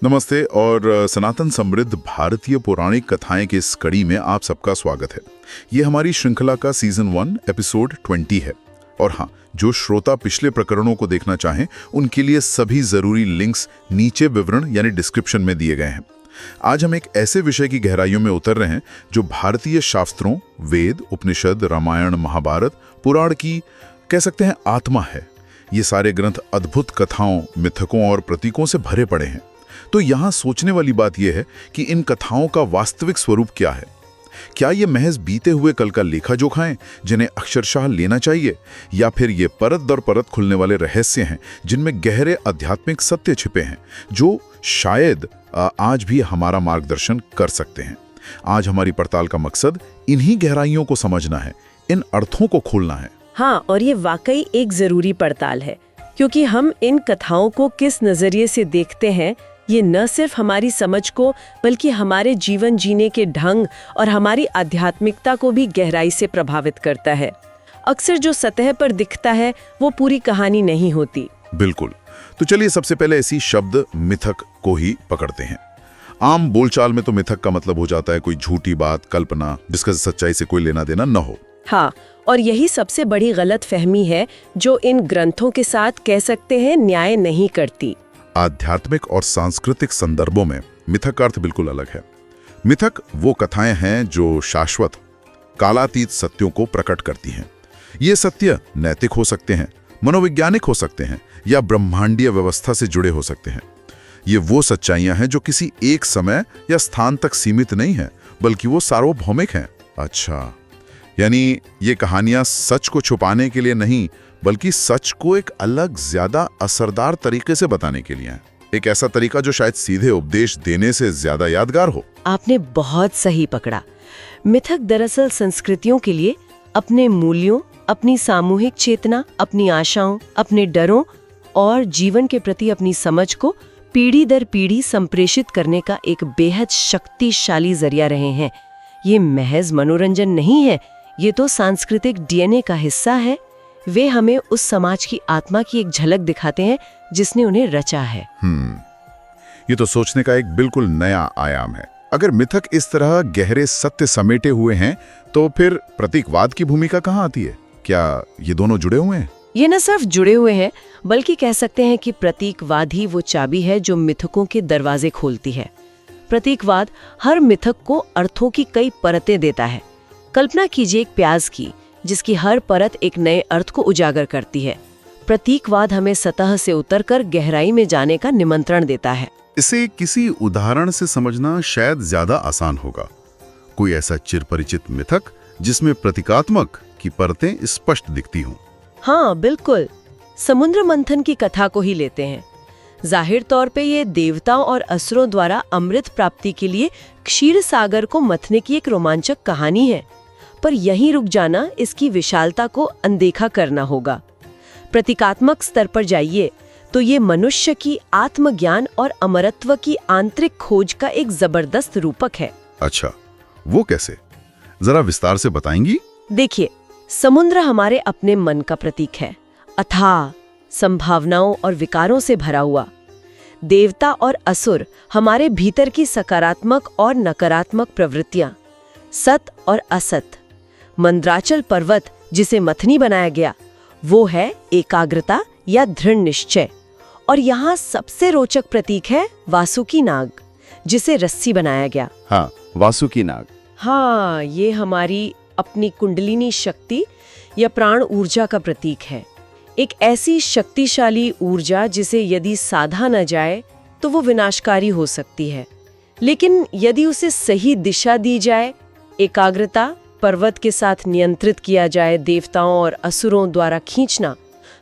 नमस्ते और सनातन समृद्ध भारतीय पौराणिक कथाएं की इस कड़ी में आप सबका स्वागत है। ये हमारी श्रृंखला का सीजन 1 एपिसोड 20 है। और हाँ, जो श्रोता पिछले प्रकरणों को देखना चाहें उनके लिए सभी जरूरी लिंक्स नीचे विवरण यानी डिस्क्रिप्शन में दिए गए हैं। आज हम एक ऐसे विषय की गहराइयों में उतर रहे हैं जो भारतीय शास्त्रों, वेद, उपनिषद, रामायण, महाभारत, पुराण की कह सकते हैं आत्मा है। ये सारे ग्रंथ अद्भुत कथाओं, मिथकों और प्रतीकों से भरे पड़े हैं। तो यहाँ सोचने वाली बात यह है कि इन कथाओं का वास्तविक स्वरूप क्या है। क्या ये महज बीते हुए कल का लेखा जोखा है जिन्हें अक्षरशः लेना चाहिए, या फिर ये परत दर परत खुलने वाले रहस्य हैं जिनमें गहरे आध्यात्मिक सत्य छिपे हैं जो शायद आज भी हमारा मार्गदर्शन कर सकते हैं। आज हमारी पड़ताल का मकसद इन्हीं गहराइयों को समझना है, इन अर्थों को खोलना है। हाँ, और ये वाकई एक जरूरी पड़ताल है, क्योंकि हम इन कथाओं को किस नजरिए से देखते हैं ये न सिर्फ हमारी समझ को बल्कि हमारे जीवन जीने के ढंग और हमारी आध्यात्मिकता को भी गहराई से प्रभावित करता है। अक्सर जो सतह पर दिखता है वो पूरी कहानी नहीं होती। बिल्कुल। तो चलिए सबसे पहले इसी शब्द मिथक को ही पकड़ते हैं। आम बोलचाल में तो मिथक का मतलब हो जाता है कोई झूठी बात, कल्पना जिसका सच्चाई से कोई लेना देना न हो। हाँ, और यही सबसे बड़ी गलत फहमी है जो इन ग्रंथों के साथ कह सकते हैं न्याय नहीं करती। आध्यात्मिक और सांस्कृतिक संदर्भों में मिथक का अर्थ बिल्कुल अलग है। मिथक वो कथाएं हैं जो शाश्वत, कालातीत सत्यों को प्रकट करती हैं। ये सत्य नैतिक हो सकते हैं, मनोवैज्ञानिक हो सकते हैं या ब्रह्मांडीय व्यवस्था से जुड़े हो सकते हैं। ये वो सच्चाइयां हैं जो किसी एक समय या स्थान तक सीमित नहीं है, बल्कि वो सार्वभौमिक हैं। अच्छा, यानी ये कहानियां सच को छुपाने के लिए नहीं, बल्कि सच को एक अलग, ज्यादा असरदार तरीके से बताने के लिए है। एक ऐसा तरीका जो शायद सीधे उपदेश देने से ज्यादा यादगार हो। आपने बहुत सही पकड़ा। मिथक दरअसल संस्कृतियों के लिए अपने मूल्यों, अपनी सामूहिक चेतना, अपनी आशाओं, अपने डरों और जीवन के प्रति अपनी समझ को पीढ़ी दर पीढ़ी संप्रेषित करने का एक बेहद शक्तिशाली जरिया रहे हैं। ये महज मनोरंजन नहीं है, ये तो सांस्कृतिक डीएनए का हिस्सा है। वे हमें उस समाज की आत्मा की एक झलक दिखाते हैं जिसने उन्हें रचा है। ये तो सोचने का एक बिल्कुल नया आयाम है। अगर मिथक इस तरह गहरे सत्य समेटे हुए हैं तो फिर प्रतीकवाद की भूमिका कहाँ आती है? क्या ये दोनों जुड़े हुए हैं? ये न सिर्फ जुड़े हुए हैं, बल्कि कह सकते हैं कि प्रतीकवाद ही वो चाबी है जो मिथकों के दरवाजे खोलती है। प्रतीकवाद हर मिथक को अर्थों की कई परतें देता है। कल्पना कीजिए एक प्याज की, जिसकी हर परत एक नए अर्थ को उजागर करती है। प्रतीकवाद हमें सतह से उतरकर गहराई में जाने का निमंत्रण देता है। इसे किसी उदाहरण से समझना शायद ज्यादा आसान होगा। कोई ऐसा चिरपरिचित मिथक जिसमें प्रतीकात्मक की परतें स्पष्ट दिखती हों। हाँ बिल्कुल, समुद्र मंथन की कथा को ही लेते हैं। जाहिर तौर पे ये देवताओं और असुरों द्वारा अमृत प्राप्ति के लिए क्षीर सागर को मथने की एक रोमांचक कहानी है, पर यहीं रुक जाना इसकी विशालता को अनदेखा करना होगा। प्रतीकात्मक स्तर पर जाइए तो ये मनुष्य की आत्मज्ञान और अमरत्व की आंतरिक खोज का एक जबरदस्त रूपक है। अच्छा, वो कैसे? जरा विस्तार से बताएंगी? देखिए, समुद्र हमारे अपने मन का प्रतीक है, अथाह, संभावनाओं और विकारों से भरा हुआ। देवता और असुर हमारे भीतर की सकारात्मक और नकारात्मक प्रवृत्तियां, सत और असत। मंद्राचल पर्वत जिसे मथनी बनाया गया वो है एकाग्रता या दृढ़ निश्चय। और यहाँ सबसे रोचक प्रतीक है वासुकी नाग, जिसे रस्सी बनाया गया। हाँ, वासुकी नाग। हाँ, ये हमारी अपनी कुंडलिनी शक्ति या प्राण ऊर्जा का प्रतीक है। एक ऐसी शक्तिशाली ऊर्जा जिसे यदि साधा न जाए तो वो विनाशकारी हो सकती है, लेकिन यदि उसे सही दिशा दी जाए, एकाग्रता पर्वत के साथ नियंत्रित किया जाए, देवताओं और असुरों द्वारा खींचना,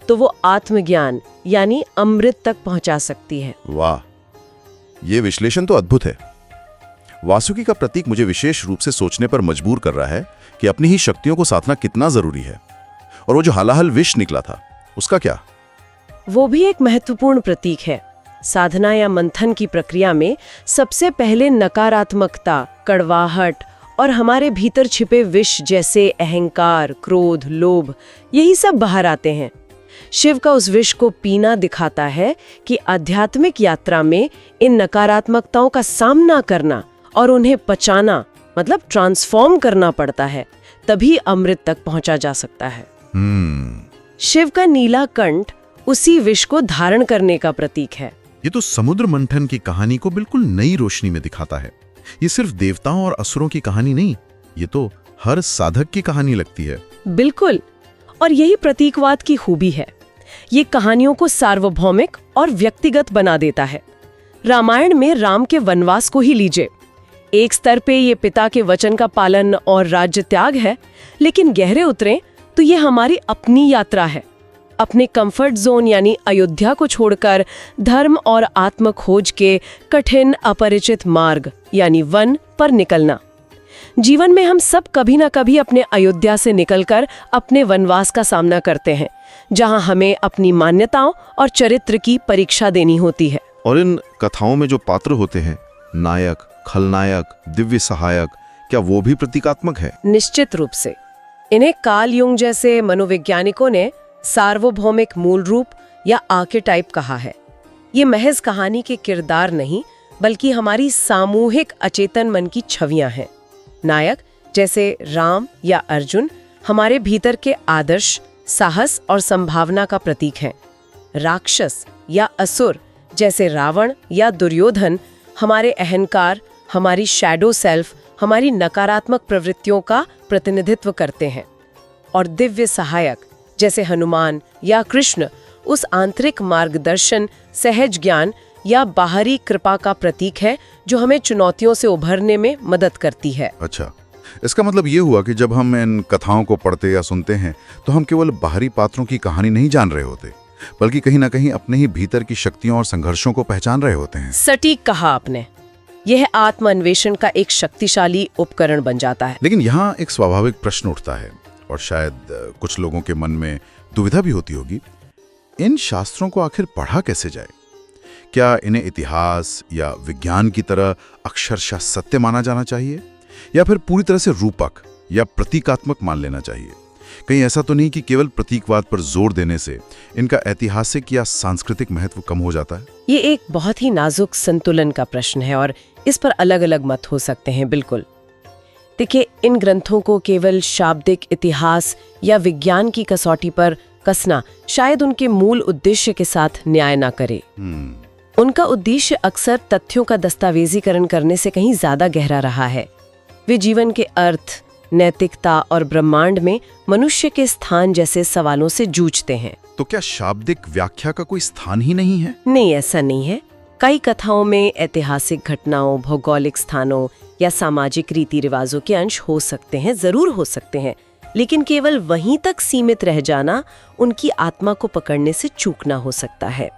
तो वो आत्मज्ञान यानी अमृत तक पहुंचा सकती है। वाह, ये विश्लेषण तो अद्भुत है। वासुकी का प्रतीक मुझे विशेष रूप से सोचने पर मजबूर कर रहा है कि अपनी ही शक्तियों को साधना कितना जरूरी है। और वो जो हलाहल विष निकला था, उसका क्या? वो भी एक महत्वपूर्ण प्रतीक है। साधना या मंथन की प्रक्रिया में सबसे पहले नकारात्मकता, कड़वाहट और हमारे भीतर छिपे विष जैसे अहंकार, क्रोध, लोभ, यही सब बाहर आते हैं। शिव का उस विष को पीना दिखाता है कि आध्यात्मिक यात्रा में इन नकारात्मकताओं का सामना करना और उन्हें पचाना मतलब ट्रांसफॉर्म करना पड़ता है, तभी अमृत तक पहुंचा जा सकता है। शिव का नीला कंठ उसी विष को धारण करने का प्रतीक है। ये तो समुद्र मंथन की कहानी को बिल्कुल नई रोशनी में दिखाता है। ये सिर्फ देवताओं और असुरों की कहानी नहीं, ये तो हर साधक की कहानी लगती है। बिल्कुल, और यही प्रतीकवाद की खूबी है। ये कहानियों को सार्वभौमिक और व्यक्तिगत बना देता है। रामायण में राम के वनवास को ही लीजिए। एक स्तर पे ये पिता के वचन का पालन और राज्य त्याग है, लेकिन गहरे उतरें तो ये हमारी अपनी यात्रा है। अपने कंफर्ट जोन यानी अयोध्या को छोड़कर धर्म और आत्म खोज के कठिन अपरिचित मार्ग यानी वन पर निकलना। जीवन में हम सब कभी ना कभी अपने अयोध्या से निकलकर अपने वनवास का सामना करते हैं, जहां हमें अपनी मान्यताओं और चरित्र की परीक्षा देनी होती है। और इन कथाओं में जो पात्र होते हैं, नायक, खलनायक, दिव्य सहायक, क्या वो भी प्रतीकात्मक है? निश्चित रूप से। इन्हें कार्ल युंग जैसे मनोवैज्ञानिकों ने सार्वभौमिक मूल रूप या आर्केटाइप कहा है। ये महज कहानी के किरदार नहीं, बल्कि हमारी सामूहिक अचेतन मन की छवियां हैं। नायक जैसे राम या अर्जुन हमारे भीतर के आदर्श, साहस और संभावना का प्रतीक हैं। राक्षस या असुर जैसे रावण या दुर्योधन हमारे अहंकार, हमारी शैडो सेल्फ, हमारी नकारात्मक प्रवृत्तियों का प्रतिनिधित्व करते हैं। और दिव्य सहायक जैसे हनुमान या कृष्ण उस आंतरिक मार्गदर्शन, सहज ज्ञान या बाहरी कृपा का प्रतीक है जो हमें चुनौतियों से उभरने में मदद करती है। अच्छा, इसका मतलब ये हुआ कि जब हम इन कथाओं को पढ़ते या सुनते हैं तो हम केवल बाहरी पात्रों की कहानी नहीं जान रहे होते, बल्कि कहीं ना कहीं अपने ही भीतर की शक्तियों और संघर्षों को पहचान रहे होते हैं। सटीक कहा आपने। यह आत्म अन्वेषण का एक शक्तिशाली उपकरण बन जाता है। लेकिन यहाँ एक स्वाभाविक प्रश्न उठता है, और शायद कुछ लोगों के मन में दुविधा भी होती होगी, इन शास्त्रों को आखिर पढ़ा कैसे जाए? क्या इन्हें इतिहास या विज्ञान की तरह अक्षरशः सत्य माना जाना चाहिए, या फिर पूरी तरह से रूपक या प्रतीकात्मक मान लेना चाहिए? कहीं ऐसा तो नहीं कि केवल प्रतीकवाद पर जोर देने से इनका ऐतिहासिक या सांस्कृतिक महत्व कम हो जाता है? ये एक बहुत ही नाजुक संतुलन का प्रश्न है और इस पर अलग अलग मत हो सकते हैं। बिल्कुल, देखिए, इन ग्रंथों को केवल शाब्दिक इतिहास या विज्ञान की कसौटी पर कसना शायद उनके मूल उद्देश्य के साथ न्याय ना करे। उनका उद्देश्य अक्सर तथ्यों का दस्तावेजीकरण करने से कहीं ज्यादा गहरा रहा है। वे जीवन के अर्थ, नैतिकता और ब्रह्मांड में मनुष्य के स्थान जैसे सवालों से जूझते हैं। तो क्या शाब्दिक व्याख्या का कोई स्थान ही नहीं है? नहीं, ऐसा नहीं है। कई कथाओं में ऐतिहासिक घटनाओं, भौगोलिक स्थानों या सामाजिक रीति रिवाजों के अंश हो सकते हैं, जरूर हो सकते हैं, लेकिन केवल वहीं तक सीमित रह जाना उनकी आत्मा को पकड़ने से चूकना हो सकता है।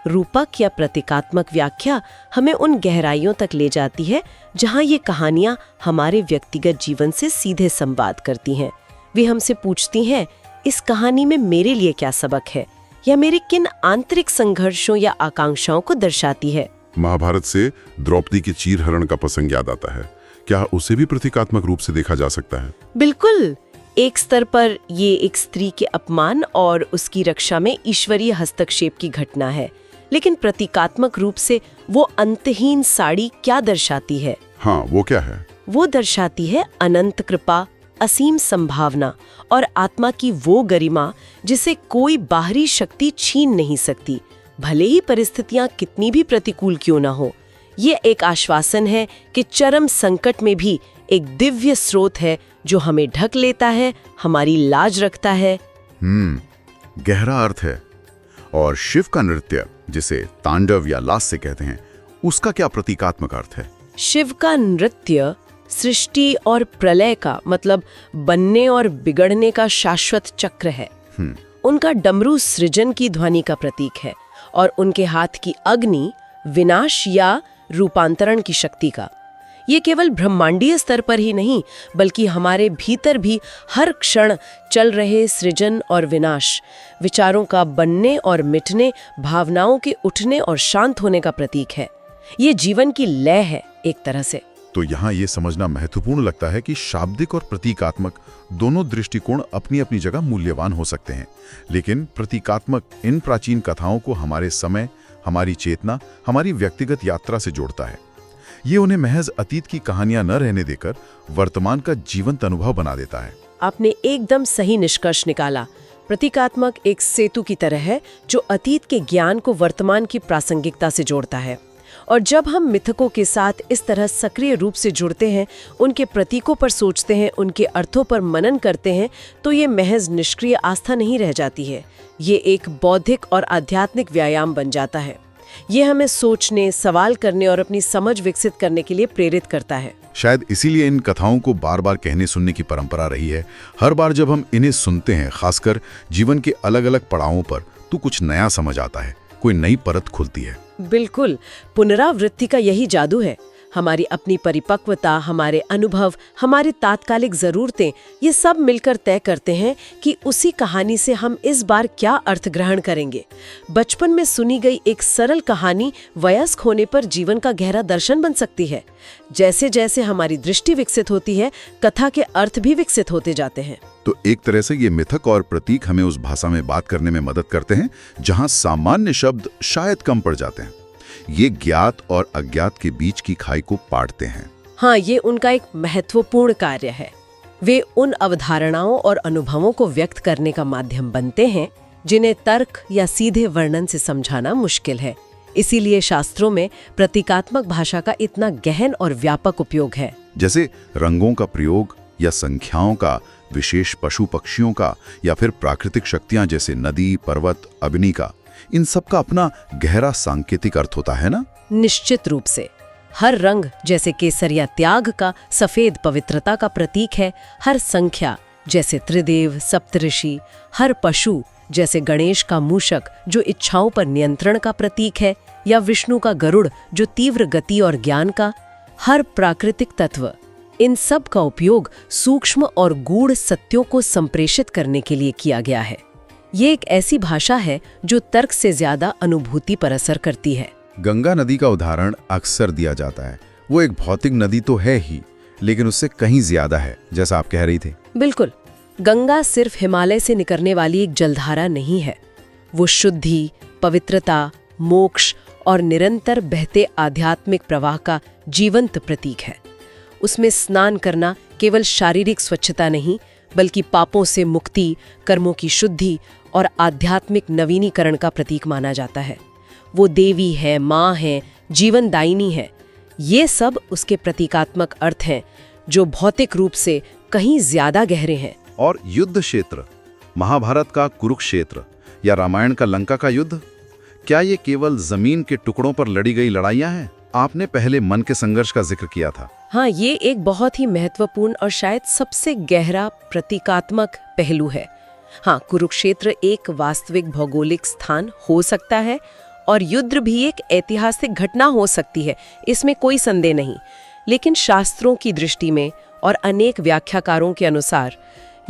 रूपक या प्रतीकात्मक व्याख्या हमें उन गहराइयों तक ले जाती है जहां ये कहानियां हमारे व्यक्तिगत जीवन से सीधे संवाद करती हैं। वे हमसे पूछती हैं, इस कहानी में मेरे लिए क्या सबक है, या मेरे किन आंतरिक संघर्षों या आकांक्षाओं को दर्शाती है। महाभारत से द्रौपदी के चीरहरण का प्रसंग याद आता है। क्या उसे भी प्रतीकात्मक रूप से देखा जा सकता है? बिल्कुल। एक स्तर पर ये एक स्त्री के अपमान और उसकी रक्षा में ईश्वरीय हस्तक्षेप की घटना है, लेकिन प्रतीकात्मक रूप से वो अंतहीन साड़ी क्या दर्शाती है? हाँ, वो क्या है? वो दर्शाती है अनंत कृपा, असीम संभावना और आत्मा की वो गरिमा जिसे कोई बाहरी शक्ति छीन नहीं सकती, भले ही परिस्थितियां कितनी भी प्रतिकूल क्यों ना हो। ये एक आश्वासन है कि चरम संकट में भी एक दिव्य स्रोत है जो हमें ढक लेता है, हमारी लाज रखता है। गहरा अर्थ है। और शिव का नृत्य, जिसे तांडव या लास्य कहते हैं, उसका क्या प्रतीकात्मक अर्थ है? शिव का नृत्य सृष्टि और प्रलय का, मतलब बनने और बिगड़ने का शाश्वत चक्र है। उनका डमरू सृजन की ध्वनि का प्रतीक है और उनके हाथ की अग्नि विनाश या रूपांतरण की शक्ति का। ये केवल ब्रह्मांडीय स्तर पर ही नहीं, बल्कि हमारे भीतर भी हर क्षण चल रहे सृजन और विनाश, विचारों का बनने और मिटने, भावनाओं के उठने और शांत होने का प्रतीक है। ये जीवन की लय है एक तरह से। तो यहाँ ये समझना महत्वपूर्ण लगता है कि शाब्दिक और प्रतीकात्मक दोनों दृष्टिकोण अपनी अपनी जगह मूल्यवान हो सकते हैं, लेकिन प्रतीकात्मक इन प्राचीन कथाओं को हमारे समय, हमारी चेतना, हमारी व्यक्तिगत यात्रा से जोड़ता है। ये उन्हें महज अतीत की कहानियां न रहने देकर वर्तमान का जीवंत अनुभव बना देता है। आपने एकदम सही निष्कर्ष निकाला। प्रतीकात्मक एक सेतु की तरह है जो अतीत के ज्ञान को वर्तमान की प्रासंगिकता से जोड़ता है। और जब हम मिथकों के साथ इस तरह सक्रिय रूप से जुड़ते हैं, उनके प्रतीकों पर सोचते हैं, उनके अर्थों पर मनन करते हैं, तो ये महज निष्क्रिय आस्था नहीं रह जाती है। ये एक बौद्धिक और आध्यात्मिक व्यायाम बन जाता है। ये हमें सोचने, सवाल करने और अपनी समझ विकसित करने के लिए प्रेरित करता है। शायद इसीलिए इन कथाओं को बार बार कहने सुनने की परंपरा रही है। हर बार जब हम इन्हें सुनते हैं, खासकर जीवन के अलग अलग पड़ावों पर, तो कुछ नया समझ आता है, कोई नई परत खुलती है। बिल्कुल, पुनरावृत्ति का यही जादू है। हमारी अपनी परिपक्वता, हमारे अनुभव, हमारी तात्कालिक जरूरतें, ये सब मिलकर तय करते हैं कि उसी कहानी से हम इस बार क्या अर्थ ग्रहण करेंगे। बचपन में सुनी गई एक सरल कहानी वयस्क होने पर जीवन का गहरा दर्शन बन सकती है। जैसे जैसे हमारी दृष्टि विकसित होती है, कथा के अर्थ भी विकसित होते जाते हैं। तो एक तरह से ये मिथक और प्रतीक हमें उस भाषा में बात करने में मदद करते हैं जहां सामान्य शब्द शायद कम पड़ जाते हैं। ये ज्ञात और अज्ञात के बीच की खाई को पाटते हैं। हाँ, ये उनका एक महत्वपूर्ण कार्य है। वे उन अवधारणाओं और अनुभवों को व्यक्त करने का माध्यम बनते हैं जिन्हें तर्क या सीधे वर्णन से समझाना मुश्किल है। इसीलिए शास्त्रों में प्रतीकात्मक भाषा का इतना गहन और व्यापक उपयोग है। जैसे रंगों का प्रयोग या संख्याओं का, विशेष पशु पक्षियों का, या फिर प्राकृतिक शक्तियां जैसे नदी, पर्वत, अग्नि का। इन सब का अपना गहरा सांकेतिक अर्थ होता है ना? निश्चित रूप से। हर रंग जैसे केसरिया त्याग का, सफेद पवित्रता का प्रतीक है। हर संख्या जैसे त्रिदेव, सप्तऋषि, हर पशु जैसे गणेश का मूषक जो इच्छाओं पर नियंत्रण का प्रतीक है, या विष्णु का गरुड़ जो तीव्र गति और ज्ञान का, हर प्राकृतिक तत्व, इन सब का उपयोग सूक्ष्म और गूढ़ सत्यों को संप्रेषित करने के लिए किया गया है। ये एक ऐसी भाषा है जो तर्क से ज्यादा अनुभूति पर असर करती है। गंगा नदी का उदाहरण अक्सर दिया जाता है। वो एक भौतिक नदी तो है ही, लेकिन उससे कहीं ज्यादा है, जैसा आप कह रही थी। बिल्कुल, गंगा सिर्फ हिमालय से निकलने वाली एक जलधारा नहीं है। वो शुद्धि, पवित्रता, मोक्ष और निरंतर बहते आध्यात्मिक प्रवाह का जीवंत प्रतीक है। उसमें स्नान करना केवल शारीरिक स्वच्छता नहीं, बल्कि पापों से मुक्ति, कर्मों की शुद्धि और आध्यात्मिक नवीनीकरण का प्रतीक माना जाता है। वो देवी है, माँ है, जीवनदायिनी है। ये सब उसके प्रतीकात्मक अर्थ हैं जो भौतिक रूप से कहीं ज्यादा गहरे हैं। और युद्ध क्षेत्र, महाभारत का कुरुक्षेत्र या रामायण का लंका का युद्ध, क्या ये केवल जमीन के टुकड़ों पर लड़ी गई लड़ाइयाँ हैं? आपने पहले मन के संघर्ष का जिक्र किया था। हाँ, ये एक बहुत ही महत्वपूर्ण और शायद सबसे गहरा प्रतीकात्मक पहलू है। हाँ, कुरुक्षेत्र एक वास्तविक भौगोलिक स्थान हो सकता है और युद्ध भी एक ऐतिहासिक घटना हो सकती है, इसमें कोई संदेह नहीं। लेकिन शास्त्रों की दृष्टि में और अनेक व्याख्याकारों के अनुसार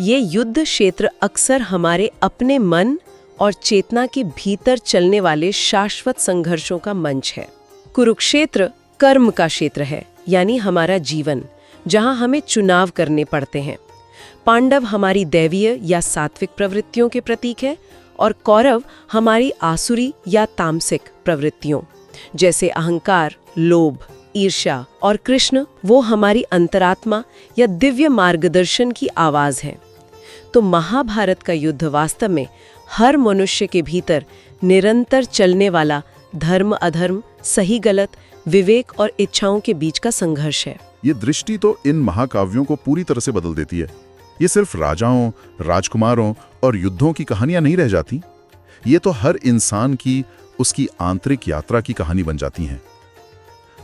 ये युद्ध क्षेत्र अक्सर हमारे अपने मन और चेतना के भीतर चलने वाले शाश्वत संघर्षों का मंच है। कुरुक्षेत्र कर्म का क्षेत्र है, यानी हमारा जीवन, जहां हमें चुनाव करने पड़ते हैं। पांडव हमारी दैवीय या सात्विक प्रवृत्तियों के प्रतीक है और कौरव हमारी आसुरी या तामसिक प्रवृत्तियों जैसे अहंकार, लोभ, ईर्ष्या, और कृष्ण वो हमारी अंतरात्मा या दिव्य मार्गदर्शन की आवाज है। तो महाभारत का युद्ध वास्तव में हर मनुष्य के भीतर निरंतर चलने वाला धर्म अधर्म, सही गलत, विवेक और इच्छाओं के बीच का संघर्ष है। ये दृष्टि तो इन महाकाव्यों को पूरी तरह से बदल देती है। ये सिर्फ राजाओं, राजकुमारों और युद्धों की कहानियां नहीं रह जाती। ये तो हर इंसान की, उसकी आंतरिक यात्रा की कहानी बन जाती हैं।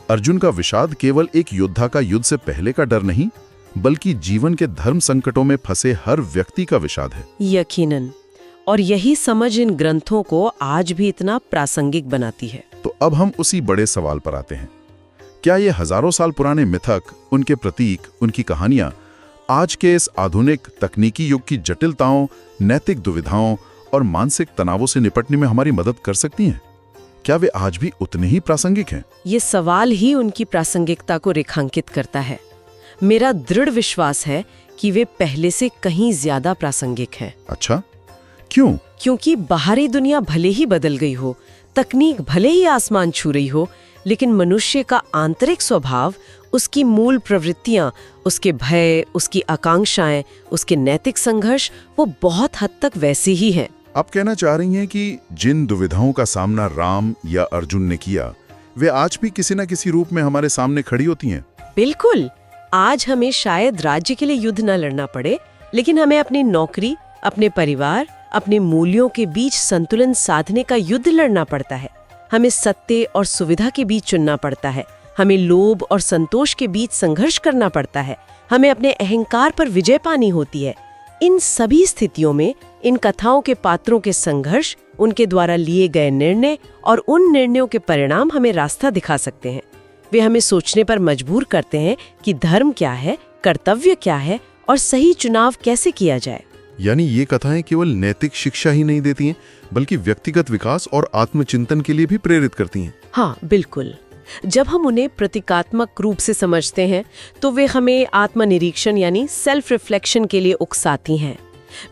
अर्जुन का विषाद केवल एक योद्धा का युद्ध से पहले का डर नहीं, बल्कि जीवन के धर्म संकटों में फंसे हर व्यक्ति का विषाद है। यकीनन, और यही समझ इन ग्रंथों को आज भी इतना प्रासंगिक बनाती है। तो अब हम उसी बड़े सवाल पर आते हैं। क्या ये हजारों साल पुराने मिथक, उनके प्रतीक, उनकी कहानियां आज के इस आधुनिक तकनीकी युग की जटिलताओं, नैतिक दुविधाओं और मानसिक तनावों से निपटने में हमारी मदद कर सकती हैं? क्या वे आज भी उतने ही प्रासंगिक हैं? ये सवाल ही उनकी प्रासंगिकता को रेखांकित करता है। मेरा दृढ़ विश्वास है कि वे पहले से कहीं ज्यादा प्रासंगिक हैं। अच्छा, क्यों? क्योंकि बाहरी दुनिया भले ही बदल गई हो, तकनीक भले ही आसमान छू रही हो, लेकिन मनुष्य का आंतरिक स्वभाव, उसकी मूल प्रवृत्तियां, उसके भय, उसकी आकांक्षाएं, उसके नैतिक संघर्ष, वो बहुत हद तक वैसे ही हैं। आप कहना चाह रही हैं कि जिन दुविधाओं का सामना राम या अर्जुन ने किया, वे आज भी किसी न किसी रूप में हमारे सामने खड़ी होती हैं? बिल्कुल। आज हमें शायद राज्य के लिए युद्ध न लड़ना पड़े, लेकिन हमें अपनी नौकरी, अपने परिवार, अपने मूल्यों के बीच संतुलन साधने का युद्ध लड़ना पड़ता है। हमें सत्य और सुविधा के बीच चुनना पड़ता है। हमें लोभ और संतोष के बीच संघर्ष करना पड़ता है। हमें अपने अहंकार पर विजय पानी होती है। इन सभी स्थितियों में इन कथाओं के पात्रों के संघर्ष, उनके द्वारा लिए गए निर्णय और उन निर्णयों के परिणाम हमें रास्ता दिखा सकते हैं। वे हमें सोचने पर मजबूर करते हैं कि धर्म क्या है, कर्तव्य क्या है और सही चुनाव कैसे किया जाए। यानी ये कथाएं केवल नैतिक शिक्षा ही नहीं देती हैं, बल्कि व्यक्तिगत विकास और आत्मचिंतन के लिए भी प्रेरित करती हैं। हाँ, बिल्कुल। जब हम उन्हें प्रतीकात्मक रूप से समझते हैं तो वे हमें आत्मनिरीक्षण यानी सेल्फ रिफ्लेक्शन के लिए उकसाती हैं।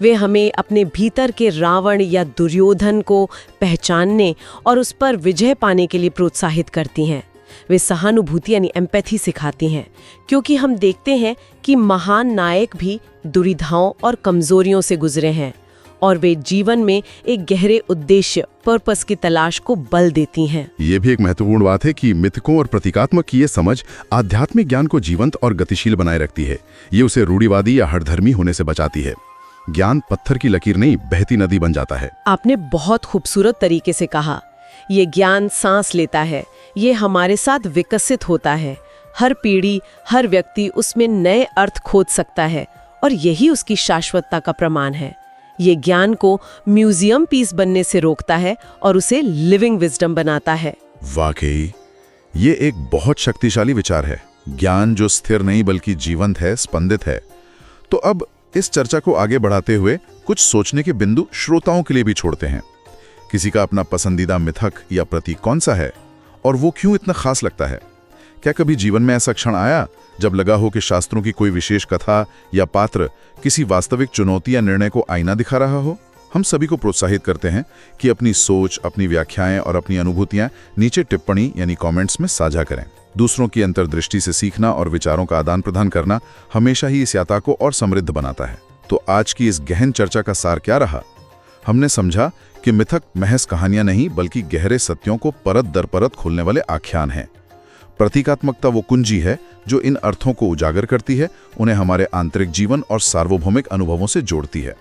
वे हमें अपने भीतर के रावण या दुर्योधन को पहचानने और उस पर विजय पाने के लिए प्रोत्साहित करती हैं। वे सहानुभूति यानी एम्पैथी सिखाती हैं, क्योंकि हम देखते हैं कि महान नायक भी दुविधाओं और कमजोरियों से गुजरे हैं और वे जीवन में एक गहरे उद्देश्य, पर्पस की तलाश को बल देती हैं। ये भी एक महत्वपूर्ण बात है कि मिथकों और प्रतीकात्मक की ये समझ आध्यात्मिक ज्ञान को जीवंत और गतिशील बनाए रखती है। ये उसे रूढ़िवादी या हठधर्मी होने से बचाती है। ज्ञान पत्थर की लकीर नहीं, बहती नदी बन जाता है। आपने बहुत खूबसूरत तरीके से कहा। ये ज्ञान सांस लेता है, ये हमारे साथ विकसित होता है। हर पीढ़ी, हर व्यक्ति उसमें नए अर्थ खोज सकता है और यही उसकी शाश्वतता का प्रमाण है। ये ज्ञान को म्यूजियम पीस बनने से रोकता है और उसे लिविंग विजडम बनाता है। वाकई ये एक बहुत शक्तिशाली विचार है। ज्ञान जो स्थिर नहीं बल्कि जीवंत है, स्पंदित है। तो अब इस चर्चा को आगे बढ़ाते हुए कुछ सोचने के बिंदु श्रोताओं के लिए भी छोड़ते हैं। किसी का अपना पसंदीदा मिथक या प्रतीक कौन सा है और वो क्यों इतना खास लगता है? क्या कभी जीवन में ऐसा क्षण आया जब लगा हो कि शास्त्रों की कोई विशेष कथा या पात्र किसी वास्तविक चुनौती या निर्णय को आईना दिखा रहा हो? हम सभी को प्रोत्साहित करते हैं कि अपनी सोच, अपनी व्याख्याएं और अपनी अनुभूतियां नीचे टिप्पणी यानी कमेंट्स में साझा करें। दूसरों की अंतर्दृष्टि से सीखना और विचारों का आदान प्रदान करना हमेशा ही इस यात्रा को और समृद्ध बनाता है। तो आज की इस गहन चर्चा का सार क्या रहा? हमने समझा कि मिथक महज कहानियां नहीं बल्कि गहरे सत्यों को परत दर परत खोलने वाले आख्यान हैं। प्रतीकात्मकता वो कुंजी है जो इन अर्थों को उजागर करती है, उन्हें हमारे आंतरिक जीवन और सार्वभौमिक अनुभवों से जोड़ती है।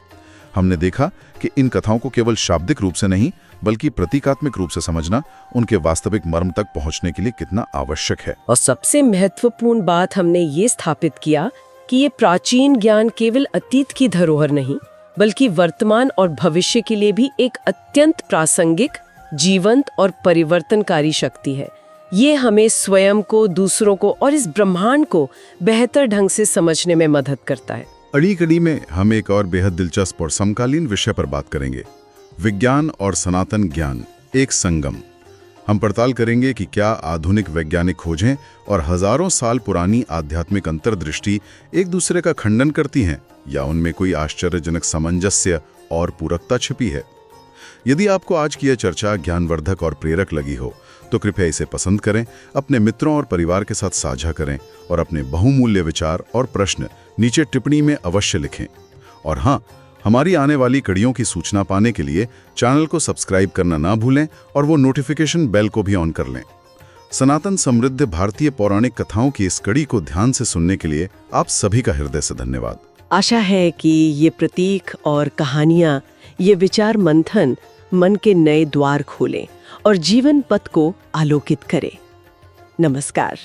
हमने देखा कि इन कथाओं को केवल शाब्दिक रूप से नहीं बल्कि प्रतीकात्मक रूप से समझना उनके वास्तविक मर्म तक पहुंचने के लिए कितना आवश्यक है। और सबसे महत्वपूर्ण बात हमने ये स्थापित किया कि ये प्राचीन ज्ञान केवल अतीत की धरोहर नहीं बल्कि वर्तमान और भविष्य के लिए भी एक अत्यंत प्रासंगिक, जीवंत और परिवर्तनकारी शक्ति है। ये हमें स्वयं को, दूसरों को और इस ब्रह्मांड को बेहतर ढंग से समझने में मदद करता है। अगली कड़ी में हम एक और बेहद दिलचस्प और समकालीन विषय पर बात करेंगे, विज्ञान और सनातन ज्ञान, एक संगम। हम पड़ताल करेंगे कि क्या आधुनिक वैज्ञानिक खोजें और हजारों साल पुरानी आध्यात्मिक अंतर्दृष्टि एक दूसरे का खंडन करती हैं या उनमें कोई आश्चर्यजनक सामंजस्य और पूरकता छिपी है। यदि आपको आज की यह चर्चा ज्ञानवर्धक और प्रेरक लगी हो तो कृपया इसे पसंद करें, अपने मित्रों और परिवार के साथ साझा करें और अपने बहुमूल्य विचार और प्रश्न नीचे टिप्पणी में अवश्य लिखें। और हाँ, हमारी आने वाली कड़ियों की सूचना पाने के लिए चैनल को सब्सक्राइब करना ना भूलें और वो नोटिफिकेशन बेल को भी ऑन कर लें। सनातन समृद्ध भारतीय पौराणिक कथाओं की इस कड़ी को ध्यान से सुनने के लिए आप सभी का हृदय से धन्यवाद। आशा है कि ये प्रतीक और कहानियाँ, ये विचार मंथन मन के नए द्वार खोलें और जीवन पथ को आलोकित करें। नमस्कार।